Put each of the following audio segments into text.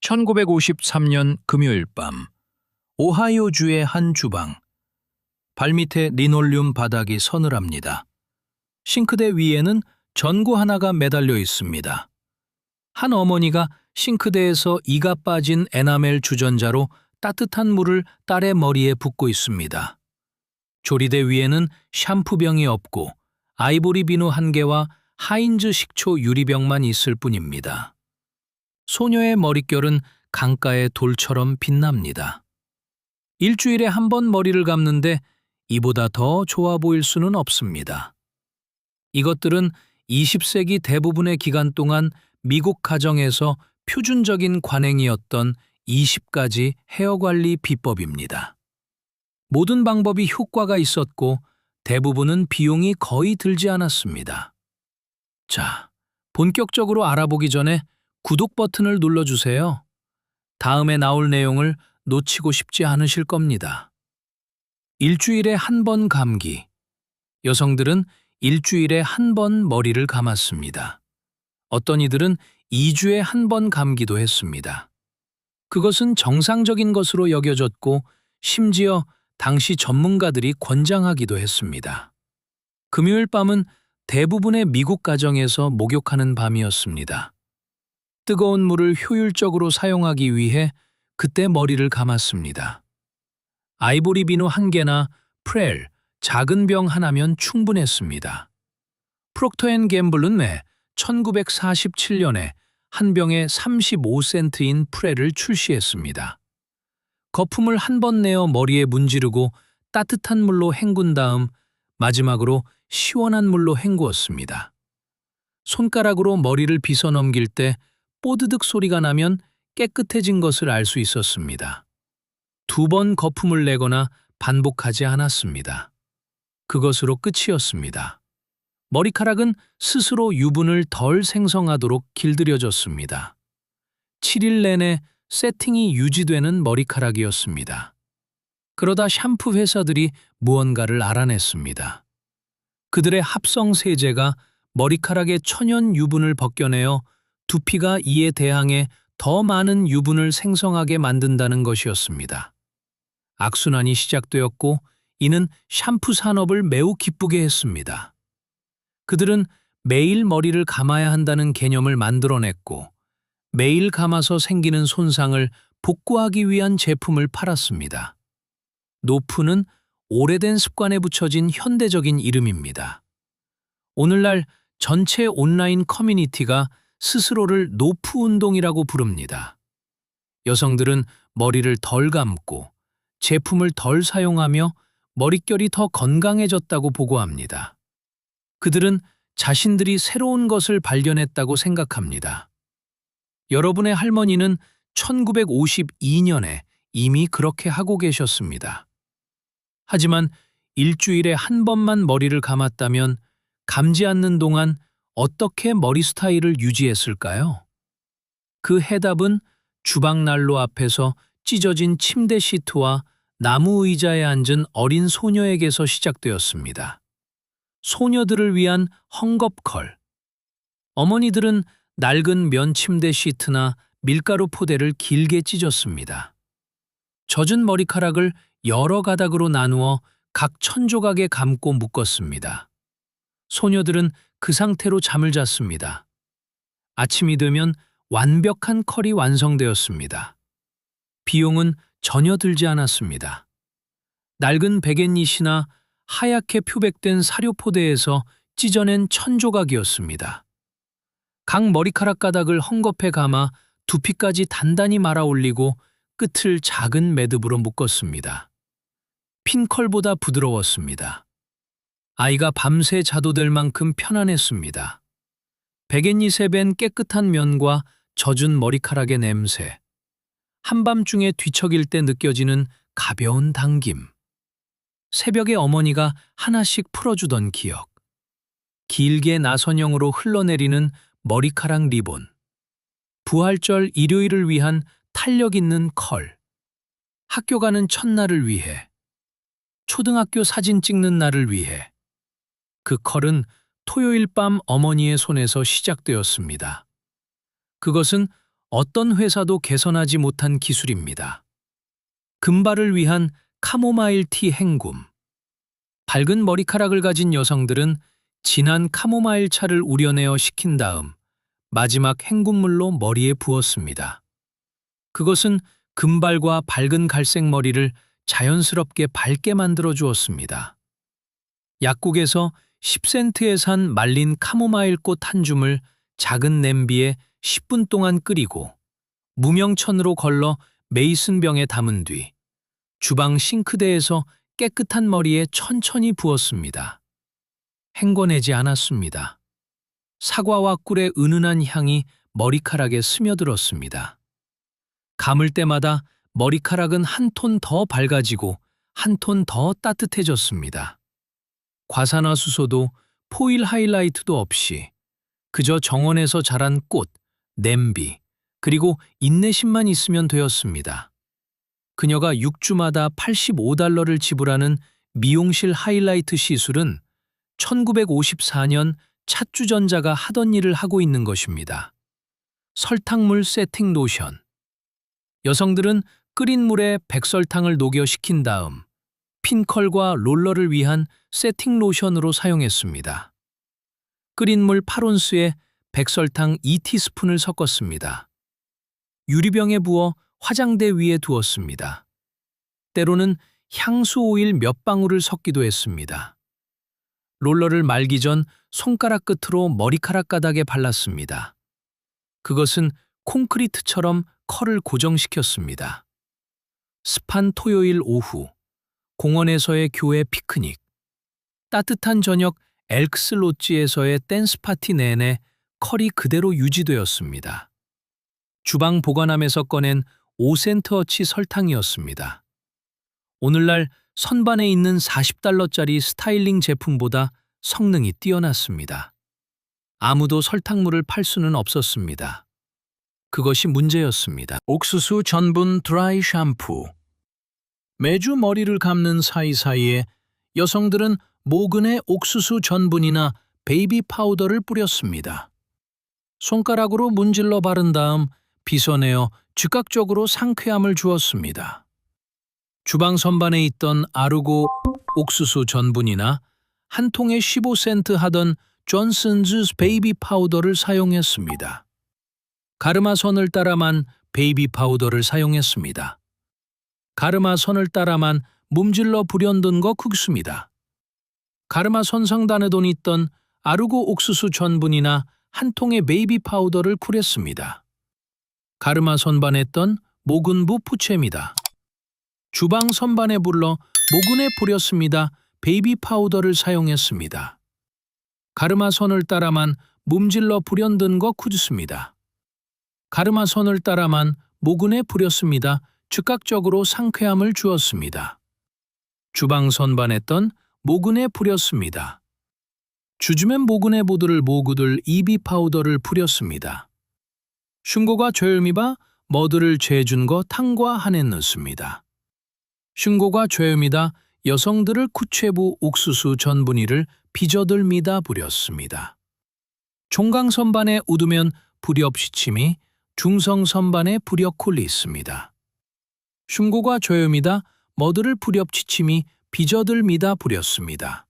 1953년 금요일 밤, 오하이오주의 한 주방. 발밑에 리놀륨 바닥이 서늘합니다. 싱크대 위에는 전구 하나가 매달려 있습니다. 한 어머니가 싱크대에서 이가 빠진 에나멜 주전자로 따뜻한 물을 딸의 머리에 붓고 있습니다. 조리대 위에는 샴푸병이 없고 아이보리 비누 한 개와 하인즈 식초 유리병만 있을 뿐입니다. 소녀의 머릿결은 강가의 돌처럼 빛납니다. 일주일에 한 번 머리를 감는데 이보다 더 좋아 보일 수는 없습니다. 이것들은 20세기 대부분의 기간 동안 미국 가정에서 표준적인 관행이었던 20가지 헤어관리 비법입니다. 모든 방법이 효과가 있었고 대부분은 비용이 거의 들지 않았습니다. 자, 본격적으로 알아보기 전에 구독 버튼을 눌러주세요. 다음에 나올 내용을 놓치고 싶지 않으실 겁니다. 일주일에 한 번 감기. 여성들은 일주일에 한 번 머리를 감았습니다. 어떤 이들은 2주에 한 번 감기도 했습니다. 그것은 정상적인 것으로 여겨졌고 심지어 당시 전문가들이 권장하기도 했습니다. 금요일 밤은 대부분의 미국 가정에서 목욕하는 밤이었습니다. 뜨거운 물을 효율적으로 사용하기 위해 그때 머리를 감았습니다. 아이보리 비누 한 개나 프렐, 작은 병 하나면 충분했습니다. 프록터 앤 갬블은 매 1947년에 한 병에 35센트인 프렐을 출시했습니다. 거품을 한 번 내어 머리에 문지르고 따뜻한 물로 헹군 다음 마지막으로 시원한 물로 헹구었습니다. 손가락으로 머리를 빗어 넘길 때 뽀드득 소리가 나면 깨끗해진 것을 알 수 있었습니다. 2번 거품을 내거나 반복하지 않았습니다. 그것으로 끝이었습니다. 머리카락은 스스로 유분을 덜 생성하도록 길들여졌습니다. 7일 내내 세팅이 유지되는 머리카락이었습니다. 그러다 샴푸 회사들이 무언가를 알아냈습니다. 그들의 합성 세제가 머리카락의 천연 유분을 벗겨내어 두피가 이에 대항해 더 많은 유분을 생성하게 만든다는 것이었습니다. 악순환이 시작되었고 이는 샴푸 산업을 매우 기쁘게 했습니다. 그들은 매일 머리를 감아야 한다는 개념을 만들어냈고 매일 감아서 생기는 손상을 복구하기 위한 제품을 팔았습니다. 노프는 오래된 습관에 붙여진 현대적인 이름입니다. 오늘날 전체 온라인 커뮤니티가 스스로를 노프 운동이라고 부릅니다. 여성들은 머리를 덜 감고 제품을 덜 사용하며 머릿결이 더 건강해졌다고 보고합니다. 그들은 자신들이 새로운 것을 발견했다고 생각합니다. 여러분의 할머니는 1952년에 이미 그렇게 하고 계셨습니다. 하지만 일주일에 한 번만 머리를 감았다면 감지 않는 동안 어떻게 머리 스타일을 유지했을까요? 그 해답은 주방 난로 앞에서 찢어진 침대 시트와 나무 의자에 앉은 어린 소녀에게서 시작되었습니다. 소녀들을 위한 헝겊컬. 어머니들은 낡은 면 침대 시트나 밀가루 포대를 길게 찢었습니다. 젖은 머리카락을 여러 가닥으로 나누어 각 1000조각에 감고 묶었습니다. 소녀들은 그 상태로 잠을 잤습니다. 아침이 되면 완벽한 컬이 완성되었습니다. 비용은 전혀 들지 않았습니다. 낡은 베갯닛이나 하얗게 표백된 사료포대에서 찢어낸 1000조각이었습니다. 각 머리카락 가닥을 헝겊에 감아 두피까지 단단히 말아 올리고 끝을 작은 매듭으로 묶었습니다. 핀컬보다 부드러웠습니다. 아이가 밤새 자도 될 만큼 편안했습니다. 베갯닛에 밴 깨끗한 면과 젖은 머리카락의 냄새, 한밤중에 뒤척일 때 느껴지는 가벼운 당김, 새벽에 어머니가 하나씩 풀어주던 기억, 길게 나선형으로 흘러내리는 머리카락 리본, 부활절 일요일을 위한 탄력 있는 컬, 학교 가는 첫날을 위해, 초등학교 사진 찍는 날을 위해. 그 컬은 토요일 밤 어머니의 손에서 시작되었습니다. 그것은 어떤 회사도 개선하지 못한 기술입니다. 금발을 위한 카모마일 티 헹굼. 밝은 머리카락을 가진 여성들은 진한 카모마일 차를 우려내어 식힌 다음 마지막 헹굼물로 머리에 부었습니다. 그것은 금발과 밝은 갈색 머리를 자연스럽게 밝게 만들어 주었습니다. 약국에서 10센트에 산 말린 카모마일 꽃 한 줌을 작은 냄비에 10분 동안 끓이고 무명천으로 걸러 메이슨병에 담은 뒤 주방 싱크대에서 깨끗한 머리에 천천히 부었습니다. 헹궈내지 않았습니다. 사과와 꿀의 은은한 향이 머리카락에 스며들었습니다. 감을 때마다 머리카락은 한 톤 더 밝아지고 한 톤 더 따뜻해졌습니다. 과산화수소도 포일 하이라이트도 없이 그저 정원에서 자란 꽃, 냄비, 그리고 인내심만 있으면 되었습니다. 그녀가 6주마다 $85를 지불하는 미용실 하이라이트 시술은 1954년 찻주전자가 하던 일을 하고 있는 것입니다. 설탕물 세팅 로션. 여성들은 끓인 물에 백설탕을 녹여 식힌 다음 핀컬과 롤러를 위한 세팅 로션으로 사용했습니다. 끓인 물 8온스에 백설탕 2티스푼을 섞었습니다. 유리병에 부어 화장대 위에 두었습니다. 때로는 향수 오일 몇 방울을 섞기도 했습니다. 롤러를 말기 전 손가락 끝으로 머리카락 가닥에 발랐습니다. 그것은 콘크리트처럼 컬을 고정시켰습니다. 습한 토요일 오후, 공원에서의 교회 피크닉, 따뜻한 저녁 엘크스 롯지에서의 댄스 파티 내내 컬이 그대로 유지되었습니다. 주방 보관함에서 꺼낸 5센트어치 설탕이었습니다. 오늘날 선반에 있는 $40짜리 스타일링 제품보다 성능이 뛰어났습니다. 아무도 설탕물을 팔 수는 없었습니다. 그것이 문제였습니다. 옥수수 전분 드라이 샴푸. 매주 머리를 감는 사이사이에 여성들은 모근에 옥수수 전분이나 베이비 파우더를 뿌렸습니다. 손가락으로 문질러 바른 다음 빗어내어 즉각적으로 상쾌함을 주었습니다. 주방 선반에 있던 아르고 옥수수 전분이나 한 통에 15센트 하던 존슨즈 베이비 파우더를 사용했습니다. 가르마선을 따라만 베이비 파우더를 사용했습니다. 가르마선을 따라만 문질러 불연든 거 국수입니다. 가르마선 상단에 돈 있던 아르고 옥수수 전분이나 한 통의 베이비 파우더를 쿨했습니다. 가르마 선반에 던 모근부 부채입니다. 주방 선반에 불러 모근에 뿌렸습니다. 베이비 파우더를 사용했습니다. 가르마선을 따라만 문질러 불연든 거 굳습니다. 가르마선을 따라만 모근에 뿌렸습니다. 즉각적으로 상쾌함을 주었습니다. 주방 선반에 던 모근에 뿌렸습니다. 주주맨 모근에 보들 모구들 이비 파우더를 뿌렸습니다. 슌고가 죄음이바 머드를 죄준 거 탕과 한에 넣습니다. 슌고가 죄음이다 여성들을 쿠체부 옥수수 전분이를 비저들미다 부렸습니다. 종강 선반에 우두면 불엽 시침이 중성 선반에 불엽 콜리 있습니다. 슌고가 죄음이다 머드를 불엽 치침이 비저들미다 부렸습니다.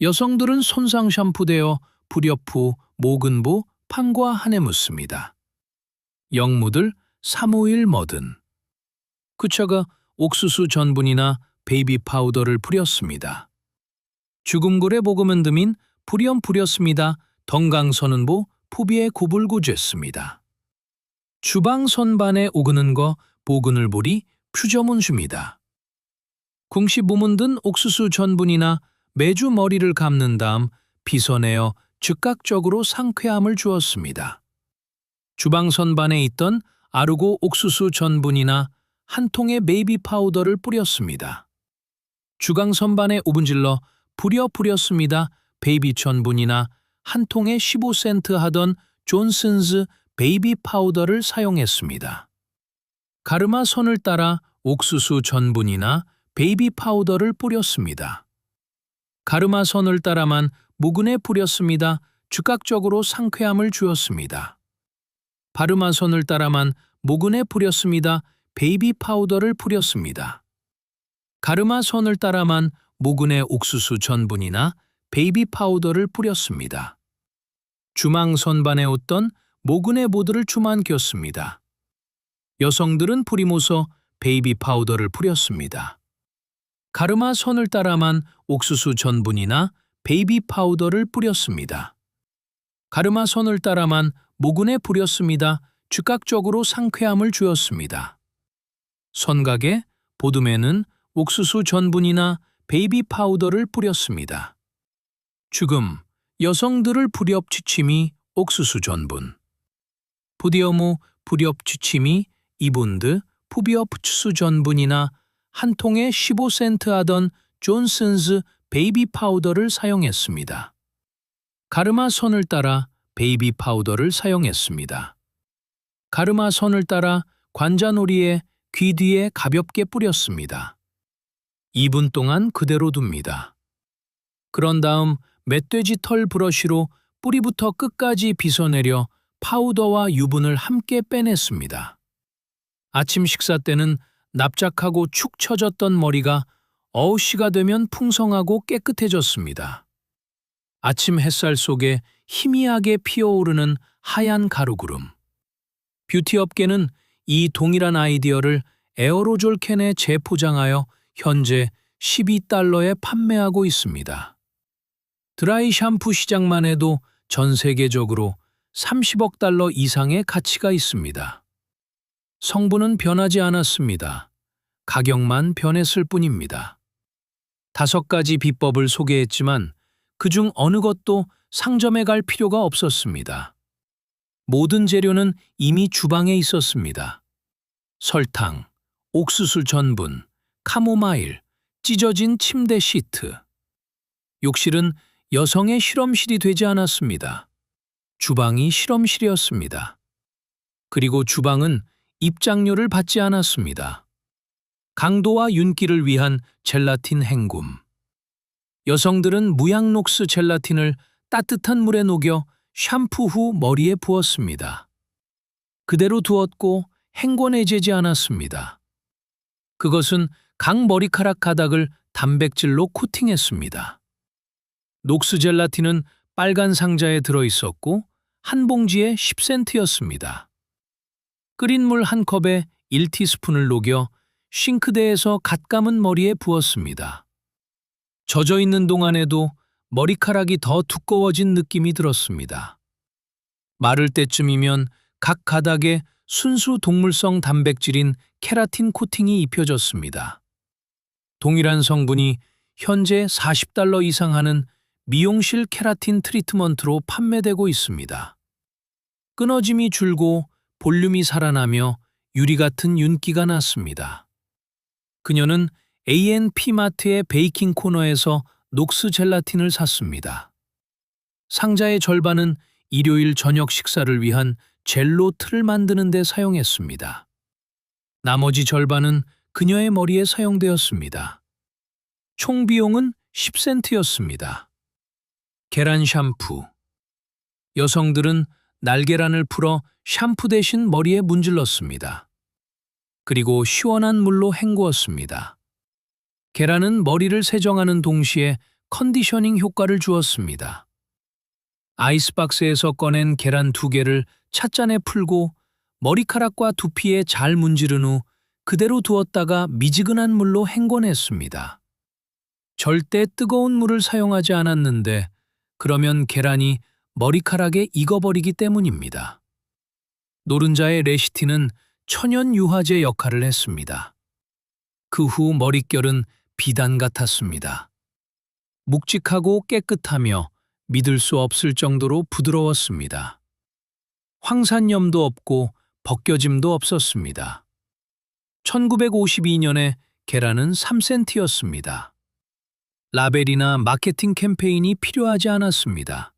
여성들은 손상 샴푸되어 불엽후 모근부 판과 한에 묻습니다. 영무들 351 머든. 그처가 옥수수 전분이나 베이비 파우더를 뿌렸습니다. 죽음굴에 복음은 듬인 불염 뿌렸습니다. 덩강선은보 푸비에 구불구jes습니다. 주방 선반에 오그는 거 보근을 보리 퓨저문줍니다. 궁시 무문든 옥수수 전분이나 매주 머리를 감는 다음 빗어내어 즉각적으로 상쾌함을 주었습니다. 주방 선반에 있던 아르고 옥수수 전분이나 한 통의 베이비 파우더를 뿌렸습니다. 주방 선반에 오븐질러 뿌렸습니다. 베이비 전분이나 한 통에 15센트 하던 존슨즈 베이비 파우더를 사용했습니다. 가르마 선을 따라 옥수수 전분이나 베이비 파우더를 뿌렸습니다. 가르마 선을 따라만 무근에 뿌렸습니다. 즉각적으로 상쾌함을 주었습니다. 바르마선을 따라만 모근에 뿌렸습니다. 베이비 파우더를 뿌렸습니다. 가르마선을 따라만 모근에 옥수수 전분이나 베이비 파우더를 뿌렸습니다. 주망 선반에 웃던 모근의 모드를 주만 꼈습니다. 여성들은 뿌리모서 베이비 파우더를 뿌렸습니다. 가르마선을 따라만 옥수수 전분이나 베이비 파우더를 뿌렸습니다. 가르마선을 따라만 모근에 뿌렸습니다. 즉각적으로 상쾌함을 주었습니다. 선각에 보듬에는 옥수수 전분이나 베이비 파우더를 뿌렸습니다. 죽음, 여성들을 부렵 지침이 옥수수 전분. 부디어무 부렵 지침이 이분드 푸비어 푸추수 전분이나 한 통에 15센트 하던 존슨스 베이비 파우더를 사용했습니다. 가르마선을 따라 베이비 파우더를 사용했습니다. 가르마선을 따라 관자놀이에 귀 뒤에 가볍게 뿌렸습니다. 2분 동안 그대로 둡니다. 그런 다음 멧돼지 털 브러쉬로 뿌리부터 끝까지 빗어내려 파우더와 유분을 함께 빼냈습니다. 아침 식사 때는 납작하고 축 처졌던 머리가 어우시가 되면 풍성하고 깨끗해졌습니다. 아침 햇살 속에 희미하게 피어오르는 하얀 가루구름. 뷰티업계는 이 동일한 아이디어를 에어로졸 캔에 재포장하여 현재 $12에 판매하고 있습니다. 드라이 샴푸 시장만 해도 전 세계적으로 $30억 이상의 가치가 있습니다. 성분은 변하지 않았습니다. 가격만 변했을 뿐입니다. 5가지 비법을 소개했지만 그중 어느 것도 상점에 갈 필요가 없었습니다. 모든 재료는 이미 주방에 있었습니다. 설탕, 옥수수 전분, 카모마일, 찢어진 침대 시트. 욕실은 여성의 실험실이 되지 않았습니다. 주방이 실험실이었습니다. 그리고 주방은 입장료를 받지 않았습니다. 강도와 윤기를 위한 젤라틴 헹굼. 여성들은 무양록스 젤라틴을 따뜻한 물에 녹여 샴푸 후 머리에 부었습니다. 그대로 두었고 헹궈내지지 않았습니다. 그것은 각 머리카락 가닥을 단백질로 코팅했습니다. 녹스 젤라틴은 빨간 상자에 들어있었고 한 봉지에 10센트였습니다. 끓인 물 한 컵에 1티스푼을 녹여 싱크대에서 갓 감은 머리에 부었습니다. 젖어 있는 동안에도 머리카락이 더 두꺼워진 느낌이 들었습니다. 마를 때쯤이면 각 가닥에 순수 동물성 단백질인 케라틴 코팅이 입혀졌습니다. 동일한 성분이 현재 $40 이상 하는 미용실 케라틴 트리트먼트로 판매되고 있습니다. 끊어짐이 줄고 볼륨이 살아나며 유리 같은 윤기가 났습니다. 그녀는 A&P 마트의 베이킹 코너에서 녹스 젤라틴을 샀습니다. 상자의 절반은 일요일 저녁 식사를 위한 젤로 틀을 만드는 데 사용했습니다. 나머지 절반은 그녀의 머리에 사용되었습니다. 총 비용은 10센트였습니다. 계란 샴푸. 여성들은 날계란을 풀어 샴푸 대신 머리에 문질렀습니다. 그리고 시원한 물로 헹구었습니다. 계란은 머리를 세정하는 동시에 컨디셔닝 효과를 주었습니다. 아이스박스에서 꺼낸 계란 2개를 찻잔에 풀고 머리카락과 두피에 잘 문지른 후 그대로 두었다가 미지근한 물로 헹궈냈습니다. 절대 뜨거운 물을 사용하지 않았는데 그러면 계란이 머리카락에 익어버리기 때문입니다. 노른자의 레시티는 천연 유화제 역할을 했습니다. 그 후 머릿결은 비단 같았습니다. 묵직하고 깨끗하며 믿을 수 없을 정도로 부드러웠습니다. 황산염도 없고 벗겨짐도 없었습니다. 1952년에 계란은 3센트였습니다. 라벨이나 마케팅 캠페인이 필요하지 않았습니다.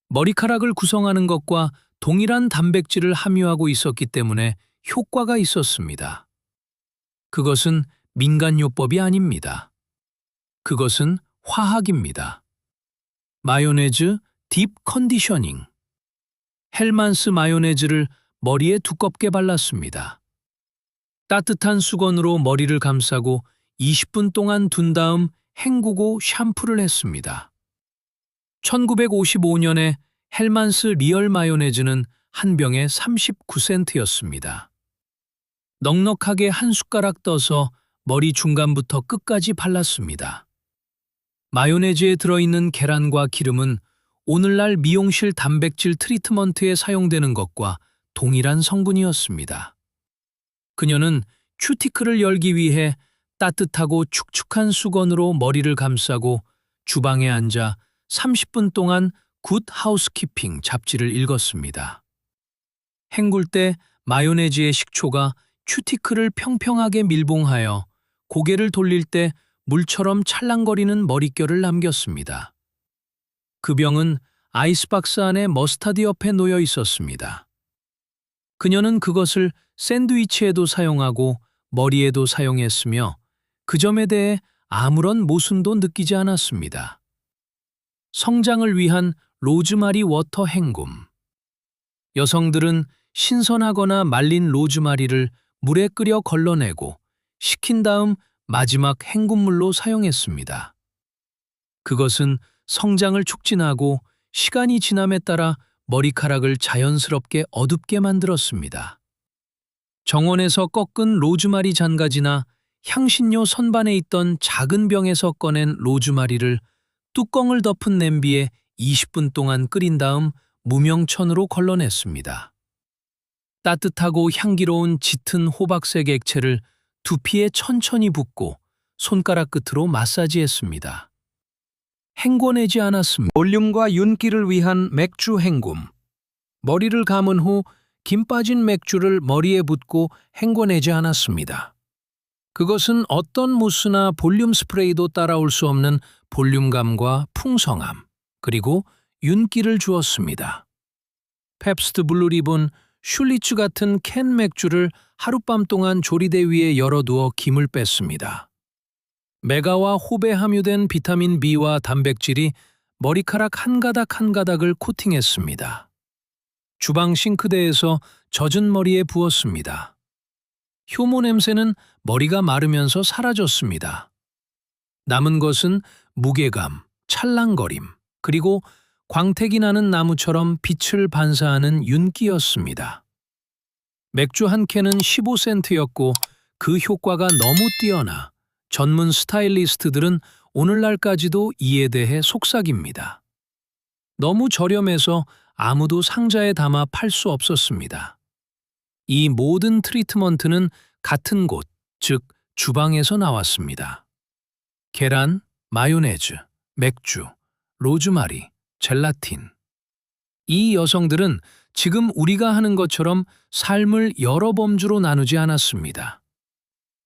머리카락을 구성하는 것과 동일한 단백질을 함유하고 있었기 때문에 효과가 있었습니다. 그것은 민간요법이 아닙니다. 그것은 화학입니다. 마요네즈 딥 컨디셔닝. 헬만스 마요네즈를 머리에 두껍게 발랐습니다. 따뜻한 수건으로 머리를 감싸고 20분 동안 둔 다음 헹구고 샴푸를 했습니다. 1955년에 헬만스 리얼 마요네즈는 한 병에 39센트였습니다. 넉넉하게 한 숟가락 떠서 머리 중간부터 끝까지 발랐습니다. 마요네즈에 들어있는 계란과 기름은 오늘날 미용실 단백질 트리트먼트에 사용되는 것과 동일한 성분이었습니다. 그녀는 큐티클을 열기 위해 따뜻하고 축축한 수건으로 머리를 감싸고 주방에 앉아 30분 동안 굿 하우스키핑 잡지를 읽었습니다. 헹굴 때 마요네즈의 식초가 큐티클을 평평하게 밀봉하여 고개를 돌릴 때 물처럼 찰랑거리는 머릿결을 남겼습니다. 그 병은 아이스박스 안에 머스타드 옆에 놓여 있었습니다. 그녀는 그것을 샌드위치에도 사용하고 머리에도 사용했으며 그 점에 대해 아무런 모순도 느끼지 않았습니다. 성장을 위한 로즈마리 워터 헹굼. 여성들은 신선하거나 말린 로즈마리를 물에 끓여 걸러내고 식힌 다음 마지막 헹굼물로 사용했습니다. 그것은 성장을 촉진하고 시간이 지남에 따라 머리카락을 자연스럽게 어둡게 만들었습니다. 정원에서 꺾은 로즈마리 잔가지나 향신료 선반에 있던 작은 병에서 꺼낸 로즈마리를 뚜껑을 덮은 냄비에 20분 동안 끓인 다음 무명천으로 걸러냈습니다. 따뜻하고 향기로운 짙은 호박색 액체를 두피에 천천히 붓고 손가락 끝으로 마사지했습니다. 헹궈내지 않았습니다. 볼륨과 윤기를 위한 맥주 헹굼. 머리를 감은 후 김 빠진 맥주를 머리에 붓고 헹궈내지 않았습니다. 그것은 어떤 무스나 볼륨 스프레이도 따라올 수 없는 볼륨감과 풍성함, 그리고 윤기를 주었습니다. 펩스트 블루리본 슐리츠 같은 캔 맥주를 하룻밤 동안 조리대 위에 열어두어 김을 뺐습니다. 메가와 호베 함유된 비타민 B와 단백질이 머리카락 한 가닥 한 가닥을 코팅했습니다. 주방 싱크대에서 젖은 머리에 부었습니다. 효모 냄새는 머리가 마르면서 사라졌습니다. 남은 것은 무게감, 찰랑거림, 그리고 광택이 나는 나무처럼 빛을 반사하는 윤기였습니다. 맥주 한 캔은 15센트였고 그 효과가 너무 뛰어나 전문 스타일리스트들은 오늘날까지도 이에 대해 속삭입니다. 너무 저렴해서 아무도 상자에 담아 팔 수 없었습니다. 이 모든 트리트먼트는 같은 곳, 즉 주방에서 나왔습니다. 계란, 마요네즈, 맥주, 로즈마리, 젤라틴. 이 여성들은 지금 우리가 하는 것처럼 삶을 여러 범주로 나누지 않았습니다.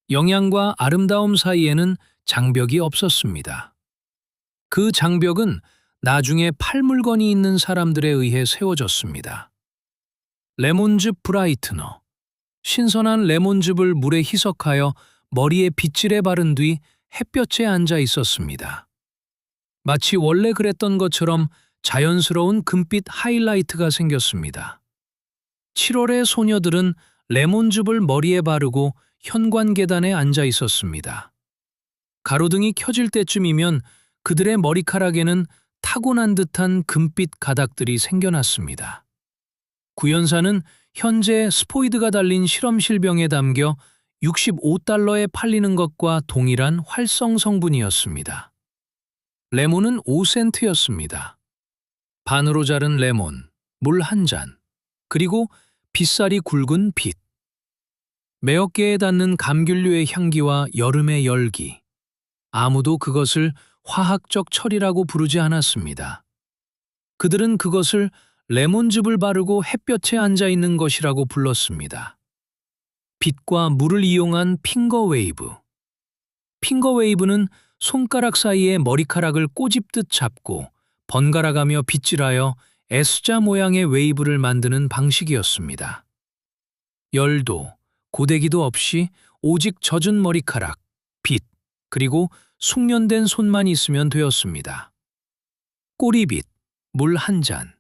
영양과 아름다움 사이에는 장벽이 없었습니다. 그 장벽은 나중에 팔 물건이 있는 사람들에 의해 세워졌습니다. 레몬즙 브라이트너. 신선한 레몬즙을 물에 희석하여 머리에 빗질해 바른 뒤 햇볕에 앉아 있었습니다. 마치 원래 그랬던 것처럼 자연스러운 금빛 하이라이트가 생겼습니다. 7월의 소녀들은 레몬즙을 머리에 바르고 현관 계단에 앉아 있었습니다. 가로등이 켜질 때쯤이면 그들의 머리카락에는 타고난 듯한 금빛 가닥들이 생겨났습니다. 구연사는 현재 스포이드가 달린 실험실병에 담겨 65달러에 팔리는 것과 동일한 활성 성분이었습니다. 레몬은 5센트였습니다. 반으로 자른 레몬, 물 한 잔, 그리고 빗살이 굵은 빛. 매어깨에 닿는 감귤류의 향기와 여름의 열기. 아무도 그것을 화학적 철이라고 부르지 않았습니다. 그들은 그것을 레몬즙을 바르고 햇볕에 앉아 있는 것이라고 불렀습니다. 빛과 물을 이용한 핑거웨이브. 핑거웨이브는 손가락 사이에 머리카락을 꼬집듯 잡고 번갈아가며 빗질하여 S자 모양의 웨이브를 만드는 방식이었습니다. 열도, 고데기도 없이 오직 젖은 머리카락, 빛, 그리고 숙련된 손만 있으면 되었습니다. 꼬리빗, 물 한 잔,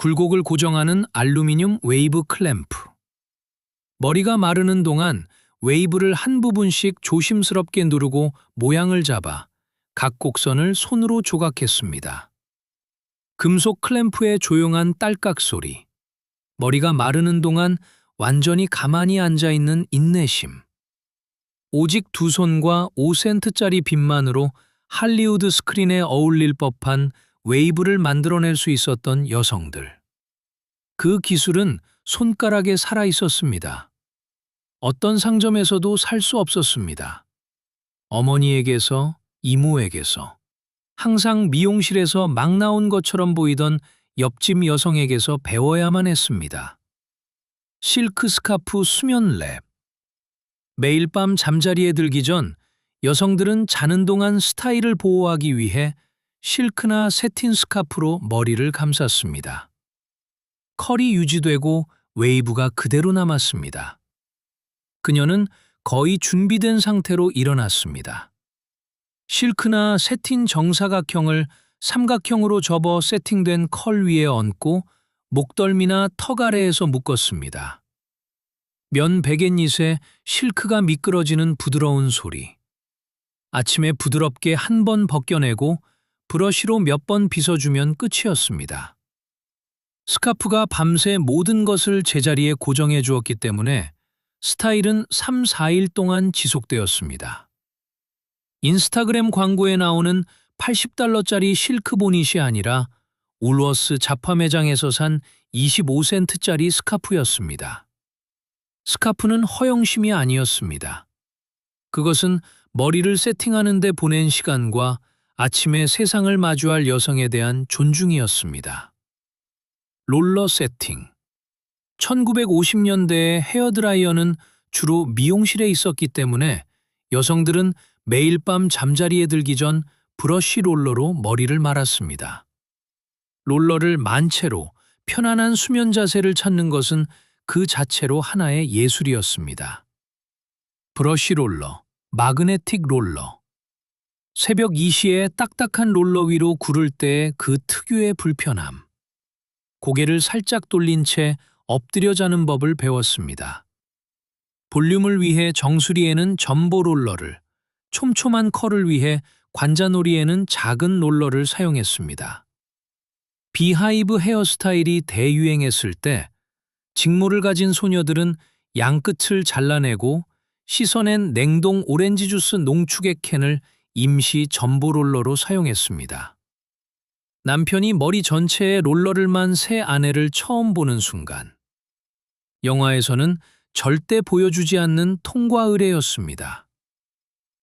굴곡을 고정하는 알루미늄 웨이브 클램프. 머리가 마르는 동안 웨이브를 한 부분씩 조심스럽게 누르고 모양을 잡아 각 곡선을 손으로 조각했습니다. 금속 클램프의 조용한 딸깍 소리. 머리가 마르는 동안 완전히 가만히 앉아있는 인내심. 오직 두 손과 5센트짜리 빗만으로 할리우드 스크린에 어울릴 법한 웨이브를 만들어낼 수 있었던 여성들. 그 기술은 손가락에 살아 있었습니다. 어떤 상점에서도 살 수 없었습니다. 어머니에게서, 이모에게서, 항상 미용실에서 막 나온 것처럼 보이던 옆집 여성에게서 배워야만 했습니다. 실크 스카프 수면 랩. 매일 밤 잠자리에 들기 전 여성들은 자는 동안 스타일을 보호하기 위해 실크나 세틴 스카프로 머리를 감쌌습니다. 컬이 유지되고 웨이브가 그대로 남았습니다. 그녀는 거의 준비된 상태로 일어났습니다. 실크나 세틴 정사각형을 삼각형으로 접어 세팅된 컬 위에 얹고 목덜미나 턱 아래에서 묶었습니다. 면 베갯잇에 실크가 미끄러지는 부드러운 소리. 아침에 부드럽게 한 번 벗겨내고 브러쉬로 몇 번 빗어주면 끝이었습니다. 스카프가 밤새 모든 것을 제자리에 고정해 주었기 때문에 스타일은 3, 4일 동안 지속되었습니다. 인스타그램 광고에 나오는 $80짜리 실크 보닛이 아니라 울워스 잡화 매장에서 산 25센트짜리 스카프였습니다. 스카프는 허영심이 아니었습니다. 그것은 머리를 세팅하는 데 보낸 시간과 아침에 세상을 마주할 여성에 대한 존중이었습니다. 롤러 세팅. 1950년대의 헤어드라이어는 주로 미용실에 있었기 때문에 여성들은 매일 밤 잠자리에 들기 전 브러쉬 롤러로 머리를 말았습니다. 롤러를 만채로 편안한 수면 자세를 찾는 것은 그 자체로 하나의 예술이었습니다. 브러쉬 롤러, 마그네틱 롤러. 새벽 2시에 딱딱한 롤러 위로 구를 때의 그 특유의 불편함. 고개를 살짝 돌린 채 엎드려 자는 법을 배웠습니다. 볼륨을 위해 정수리에는 점보 롤러를, 촘촘한 컬을 위해 관자놀이에는 작은 롤러를 사용했습니다. 비하이브 헤어스타일이 대유행했을 때 직모를 가진 소녀들은 양끝을 잘라내고 씻어낸 냉동 오렌지 주스 농축액 캔을 임시 점보 롤러로 사용했습니다. 남편이 머리 전체에 롤러를 만 새 아내를 처음 보는 순간. 영화에서는 절대 보여주지 않는 통과 의례였습니다.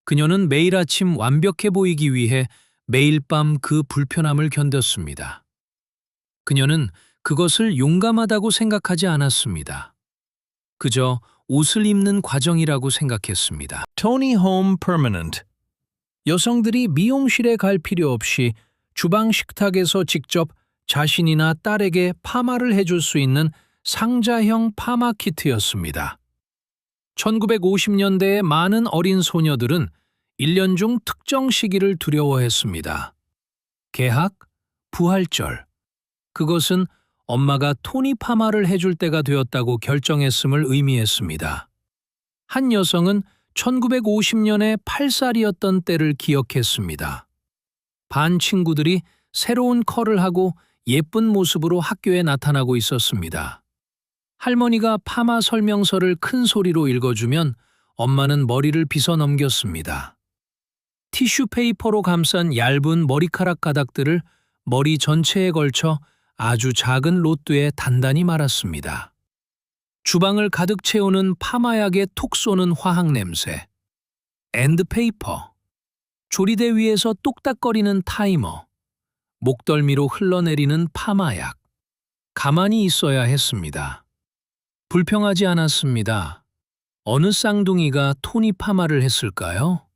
그녀는 매일 아침 완벽해 보이기 위해 매일 밤 그 불편함을 견뎠습니다. 그녀는 그것을 용감하다고 생각하지 않았습니다. 그저 옷을 입는 과정이라고 생각했습니다. 토니 홈 퍼머넌트. 여성들이 미용실에 갈 필요 없이 주방 식탁에서 직접 자신이나 딸에게 파마를 해줄 수 있는 상자형 파마 키트였습니다. 1950년대의 많은 어린 소녀들은 1년 중 특정 시기를 두려워했습니다. 개학, 부활절. 그것은 엄마가 토니 파마를 해줄 때가 되었다고 결정했음을 의미했습니다. 한 여성은 1950년에 8살이었던 때를 기억했습니다. 반 친구들이 새로운 컬을 하고 예쁜 모습으로 학교에 나타나고 있었습니다. 할머니가 파마 설명서를 큰 소리로 읽어주면 엄마는 머리를 빗어 넘겼습니다. 티슈 페이퍼로 감싼 얇은 머리카락 가닥들을 머리 전체에 걸쳐 아주 작은 롯드에 단단히 말았습니다. 주방을 가득 채우는 파마약에 톡 쏘는 화학 냄새. 엔드페이퍼. 조리대 위에서 똑딱거리는 타이머. 목덜미로 흘러내리는 파마약. 가만히 있어야 했습니다. 불평하지 않았습니다. 어느 쌍둥이가 토니 파마를 했을까요?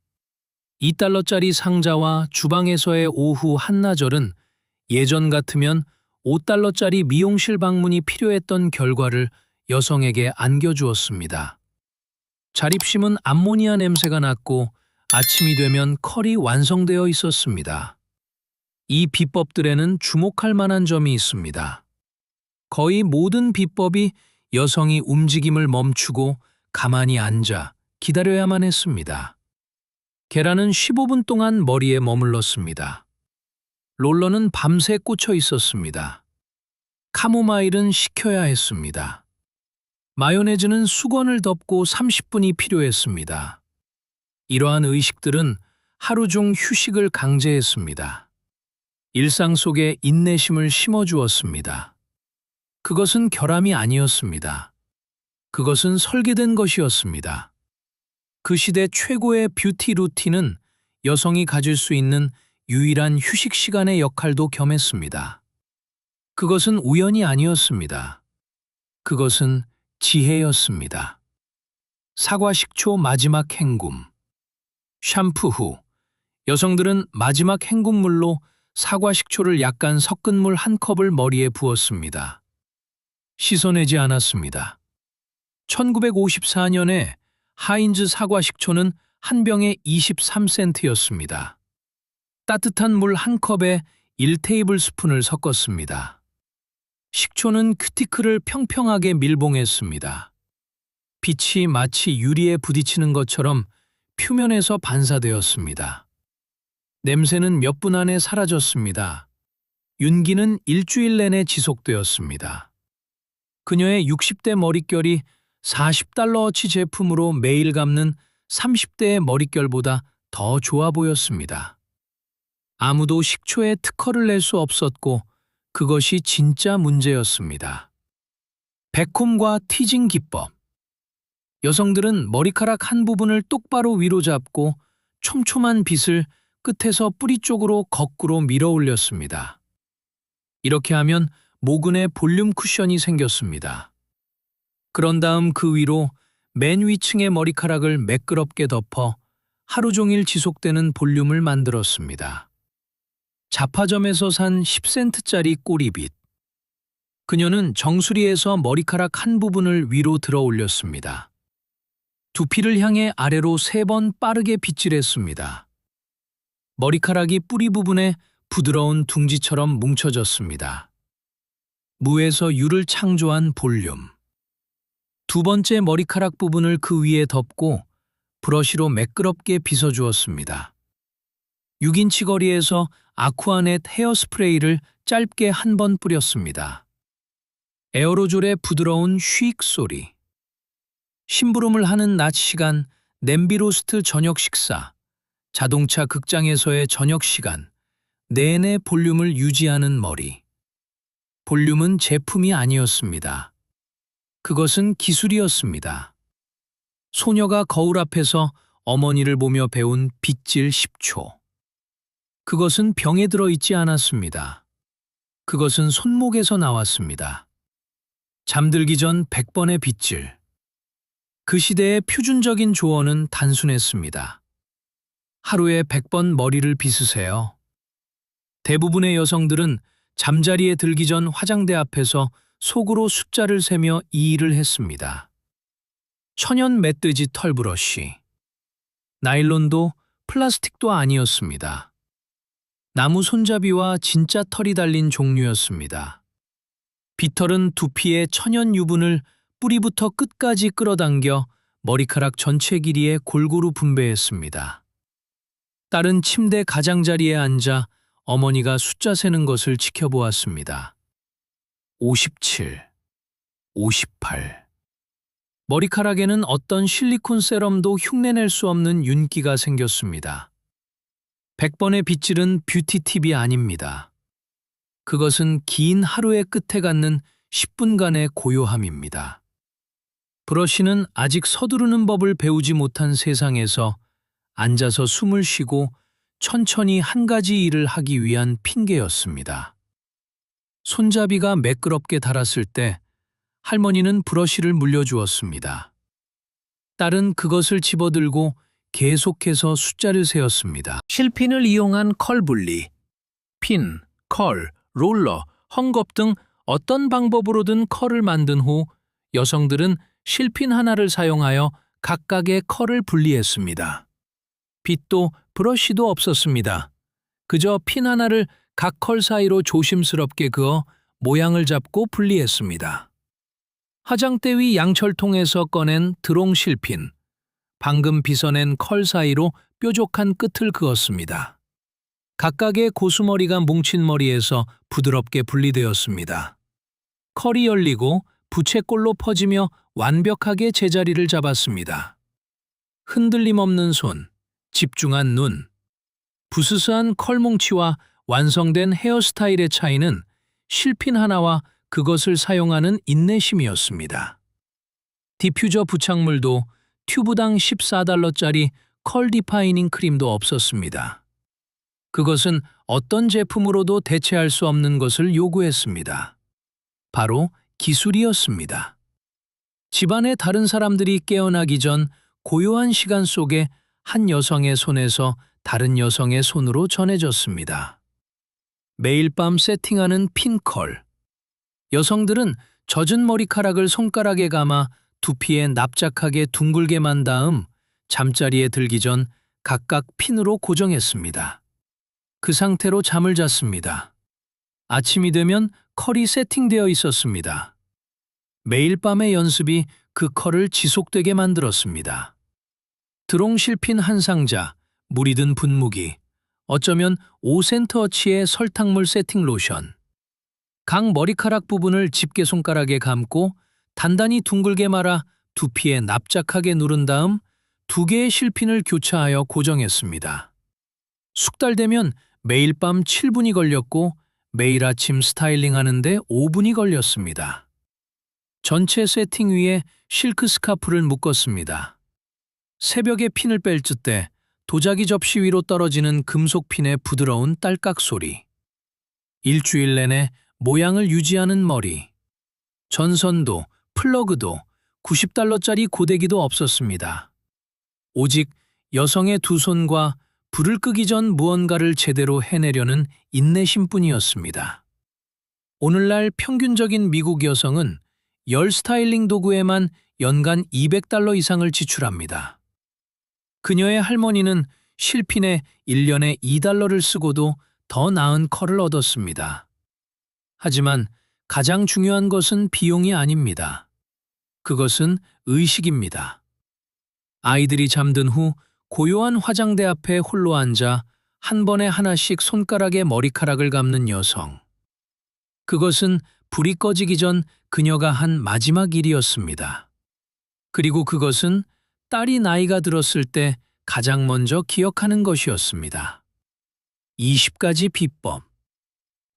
$2짜리 상자와 주방에서의 오후 한나절은 예전 같으면 $5짜리 미용실 방문이 필요했던 결과를 여성에게 안겨주었습니다. 자립심은 암모니아 냄새가 났고 아침이 되면 컬이 완성되어 있었습니다. 이 비법들에는 주목할 만한 점이 있습니다. 거의 모든 비법이 여성이 움직임을 멈추고 가만히 앉아 기다려야만 했습니다. 계란은 15분 동안 머리에 머물렀습니다. 롤러는 밤새 꽂혀 있었습니다. 카모마일은 식혀야 했습니다. 마요네즈는 수건을 덮고 30분이 필요했습니다. 이러한 의식들은 하루 중 휴식을 강제했습니다. 일상 속에 인내심을 심어주었습니다. 그것은 결함이 아니었습니다. 그것은 설계된 것이었습니다. 그 시대 최고의 뷰티 루틴은 여성이 가질 수 있는 유일한 휴식 시간의 역할도 겸했습니다. 그것은 우연이 아니었습니다. 그것은 지혜였습니다. 사과 식초 마지막 헹굼. 샴푸 후 여성들은 마지막 헹굼물로 사과 식초를 약간 섞은 물 한 컵을 머리에 부었습니다. 씻어내지 않았습니다. 1954년에 하인즈 사과 식초는 한 병에 23센트였습니다. 따뜻한 물 한 컵에 1테이블스푼을 섞었습니다. 식초는 큐티클을 평평하게 밀봉했습니다. 빛이 마치 유리에 부딪히는 것처럼 표면에서 반사되었습니다. 냄새는 몇 분 안에 사라졌습니다. 윤기는 일주일 내내 지속되었습니다. 그녀의 60대 머릿결이 40달러어치 제품으로 매일 감는 30대의 머릿결보다 더 좋아 보였습니다. 아무도 식초에 특허를 낼 수 없었고 그것이 진짜 문제였습니다. 백홈과 티징 기법. 여성들은 머리카락 한 부분을 똑바로 위로 잡고 촘촘한 빗을 끝에서 뿌리 쪽으로 거꾸로 밀어 올렸습니다. 이렇게 하면 모근에 볼륨 쿠션이 생겼습니다. 그런 다음 그 위로 맨 위층의 머리카락을 매끄럽게 덮어 하루 종일 지속되는 볼륨을 만들었습니다. 잡화점에서 산 10센트짜리 꼬리빗. 그녀는 정수리에서 머리카락 한 부분을 위로 들어 올렸습니다. 두피를 향해 아래로 3번 빠르게 빗질했습니다. 머리카락이 뿌리 부분에 부드러운 둥지처럼 뭉쳐졌습니다. 무에서 유를 창조한 볼륨. 두 번째 머리카락 부분을 그 위에 덮고 브러쉬로 매끄럽게 빗어주었습니다. 6인치 거리에서 아쿠아넷 헤어스프레이를 짧게 한 번 뿌렸습니다. 에어로졸의 부드러운 쉬익 소리. 심부름을 하는 낮 시간, 냄비로스트 저녁 식사, 자동차 극장에서의 저녁 시간, 내내 볼륨을 유지하는 머리. 볼륨은 제품이 아니었습니다. 그것은 기술이었습니다. 소녀가 거울 앞에서 어머니를 보며 배운 빗질 10초. 그것은 병에 들어있지 않았습니다. 그것은 손목에서 나왔습니다. 잠들기 전 100번의 빗질. 그 시대의 표준적인 조언은 단순했습니다. 하루에 100번 머리를 빗으세요. 대부분의 여성들은 잠자리에 들기 전 화장대 앞에서 속으로 숫자를 세며 이 일을 했습니다. 천연 멧돼지 털브러쉬. 나일론도 플라스틱도 아니었습니다. 나무 손잡이와 진짜 털이 달린 종류였습니다. 빗털은 두피의 천연 유분을 뿌리부터 끝까지 끌어당겨 머리카락 전체 길이에 골고루 분배했습니다. 딸은 침대 가장자리에 앉아 어머니가 숫자 세는 것을 지켜보았습니다. 57, 58. 머리카락에는 어떤 실리콘 세럼도 흉내낼 수 없는 윤기가 생겼습니다. 100번의 빗질은 뷰티 팁이 아닙니다. 그것은 긴 하루의 끝에 갖는 10분간의 고요함입니다. 브러쉬는 아직 서두르는 법을 배우지 못한 세상에서 앉아서 숨을 쉬고 천천히 한 가지 일을 하기 위한 핑계였습니다. 손잡이가 매끄럽게 닳았을 때 할머니는 브러쉬를 물려주었습니다. 딸은 그것을 집어들고 계속해서 숫자를 세었습니다. 실핀을 이용한 컬 분리. 핀, 컬, 롤러, 헝겊 등 어떤 방법으로든 컬을 만든 후 여성들은 실핀 하나를 사용하여 각각의 컬을 분리했습니다. 빗도 브러쉬도 없었습니다. 그저 핀 하나를 각 컬 사이로 조심스럽게 그어 모양을 잡고 분리했습니다. 화장대 위 양철통에서 꺼낸 드롱 실핀, 방금 빗어낸 컬 사이로 뾰족한 끝을 그었습니다. 각각의 고수머리가 뭉친 머리에서 부드럽게 분리되었습니다. 컬이 열리고 부채꼴로 퍼지며 완벽하게 제자리를 잡았습니다. 흔들림 없는 손, 집중한 눈, 부스스한 컬뭉치와 완성된 헤어스타일의 차이는 실핀 하나와 그것을 사용하는 인내심이었습니다. 디퓨저 부착물도 튜브당 $14짜리 컬 디파이닝 크림도 없었습니다. 그것은 어떤 제품으로도 대체할 수 없는 것을 요구했습니다. 바로 기술이었습니다. 집안의 다른 사람들이 깨어나기 전 고요한 시간 속에 한 여성의 손에서 다른 여성의 손으로 전해졌습니다. 매일 밤 세팅하는 핀컬. 여성들은 젖은 머리카락을 손가락에 감아 두피에 납작하게 둥글게 만 다음 잠자리에 들기 전 각각 핀으로 고정했습니다. 그 상태로 잠을 잤습니다. 아침이 되면 컬이 세팅되어 있었습니다. 매일 밤의 연습이 그 컬을 지속되게 만들었습니다. 드롱 실핀 한 상자, 물이 든 분무기, 어쩌면 5센트어치의 설탕물 세팅 로션. 각 머리카락 부분을 집게 손가락에 감고 단단히 둥글게 말아 두피에 납작하게 누른 다음 2개의 실핀을 교차하여 고정했습니다. 숙달 되면 매일 밤 7분이 걸렸고 매일 아침 스타일링하는데 5분이 걸렸습니다. 전체 세팅 위에 실크 스카프를 묶었습니다. 새벽에 핀을 뺄 때 도자기 접시 위로 떨어지는 금속 핀의 부드러운 딸깍 소리. 일주일 내내 모양을 유지하는 머리. 전선도, 플러그도, $90짜리 고데기도 없었습니다. 오직 여성의 두 손과 불을 끄기 전 무언가를 제대로 해내려는 인내심뿐이었습니다. 오늘날 평균적인 미국 여성은 열 스타일링 도구에만 연간 $200 이상을 지출합니다. 그녀의 할머니는 실핀에 1년에 $2를 쓰고도 더 나은 컬을 얻었습니다. 하지만 가장 중요한 것은 비용이 아닙니다. 그것은 의식입니다. 아이들이 잠든 후 고요한 화장대 앞에 홀로 앉아 한 번에 하나씩 손가락에 머리카락을 감는 여성. 그것은 불이 꺼지기 전 그녀가 한 마지막 일이었습니다. 그리고 그것은 딸이 나이가 들었을 때 가장 먼저 기억하는 것이었습니다. 20가지 비법.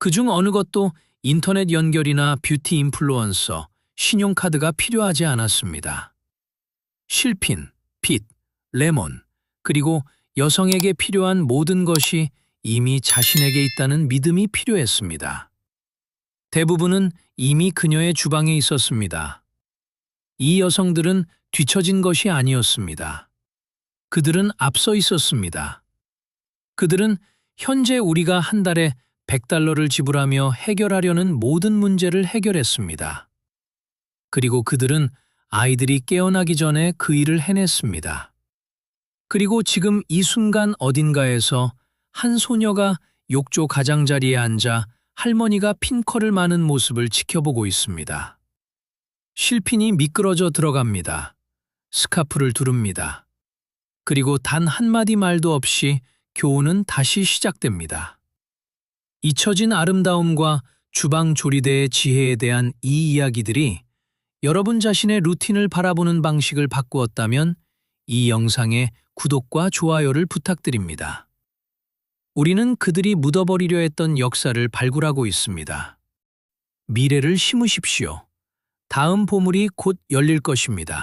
그중 어느 것도 인터넷 연결이나 뷰티 인플루언서, 신용카드가 필요하지 않았습니다. 실핀, 빛, 레몬, 그리고 여성에게 필요한 모든 것이 이미 자신에게 있다는 믿음이 필요했습니다. 대부분은 이미 그녀의 주방에 있었습니다. 이 여성들은 뒤처진 것이 아니었습니다. 그들은 앞서 있었습니다. 그들은 현재 우리가 한 달에 $100를 지불하며 해결하려는 모든 문제를 해결했습니다. 그리고 그들은 아이들이 깨어나기 전에 그 일을 해냈습니다. 그리고 지금 이 순간 어딘가에서 한 소녀가 욕조 가장자리에 앉아 할머니가 핀컬을 마는 모습을 지켜보고 있습니다. 실핀이 미끄러져 들어갑니다. 스카프를 두릅니다. 그리고 단 한마디 말도 없이 교훈은 다시 시작됩니다. 잊혀진 아름다움과 주방 조리대의 지혜에 대한 이 이야기들이 여러분 자신의 루틴을 바라보는 방식을 바꾸었다면 이 영상에 구독과 좋아요를 부탁드립니다. 우리는 그들이 묻어버리려 했던 역사를 발굴하고 있습니다. 미래를 심으십시오. 다음 보물이 곧 열릴 것입니다.